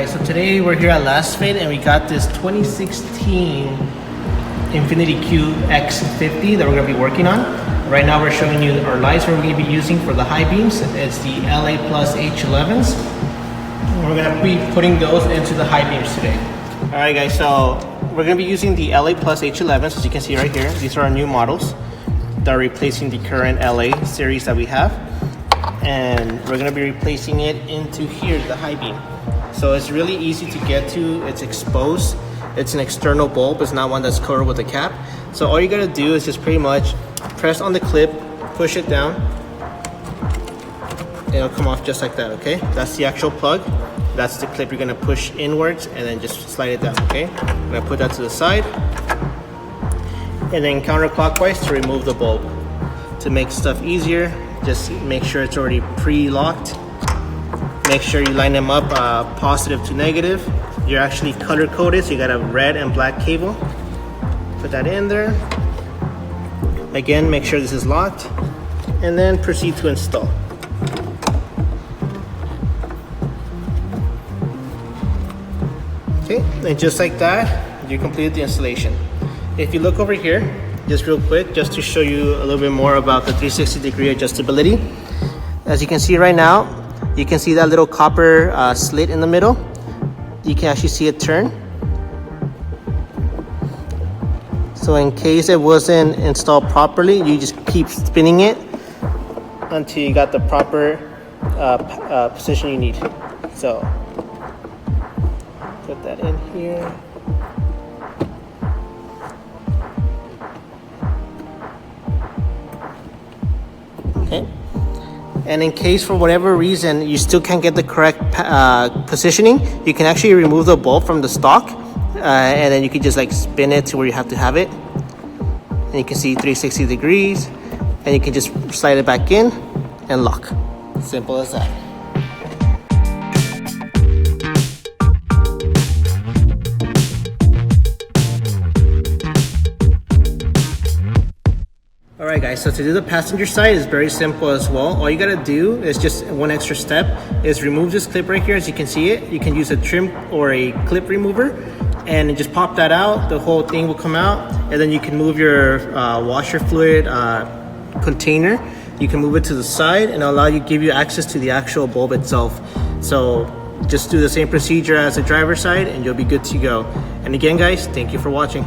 guys, so today we're here at LASFIT and we got this 2016 Infiniti QX50 that we're going to be working on. Right now we're showing you our lights we're going to be using for the high beams. It's the LA Plus H11s. We're going to be putting those into the high beams today. Alright guys, so we're going to be using the LA Plus H11s, as you can see right here. These are our new models that are replacing the current LA series that we have. And we're going to be replacing it into here, the high beam. So it's really easy to get to. It's exposed. It's an external bulb. It's not one that's covered with a cap. So all you got to do is just pretty much press on the clip, push it down. It'll come off just like that, okay? That's the actual plug. That's the clip you're going to push inwards and then just slide it down, okay? I'm going to put that to the side. And then counterclockwise to remove the bulb. To make stuff easier, just make sure it's already pre-locked. Make sure you line them up positive to negative. You're actually color coded, so you got a red and black cable. Put that in there. Again, make sure this is locked. And then proceed to install. Okay, and just like that, you completed the installation. If you look over here, just real quick, just to show you a little bit more about the 360-degree adjustability. As you can see right now, you can see that little copper slit in the middle. You can actually see it turn. So in case it wasn't installed properly, you just keep spinning it until you got the proper position you need. So put that in here. Okay. And in case for whatever reason you still can't get the correct positioning, you can actually remove the bulb from the stock and then you can just like spin it to where you have to have it. And you can see 360 degrees and you can just slide it back in and lock. Simple as that. Alright guys, so to do the passenger side is very simple as well. All you gotta do is just one extra step is remove this clip right here. As you can see it, you can use a trim or a clip remover and just pop that out. The whole thing will come out and then you can move your washer fluid container. You can move it to the side and allow you, give you access to the actual bulb itself. So just do the same procedure as the driver's side and you'll be good to go. And again guys, thank you for watching.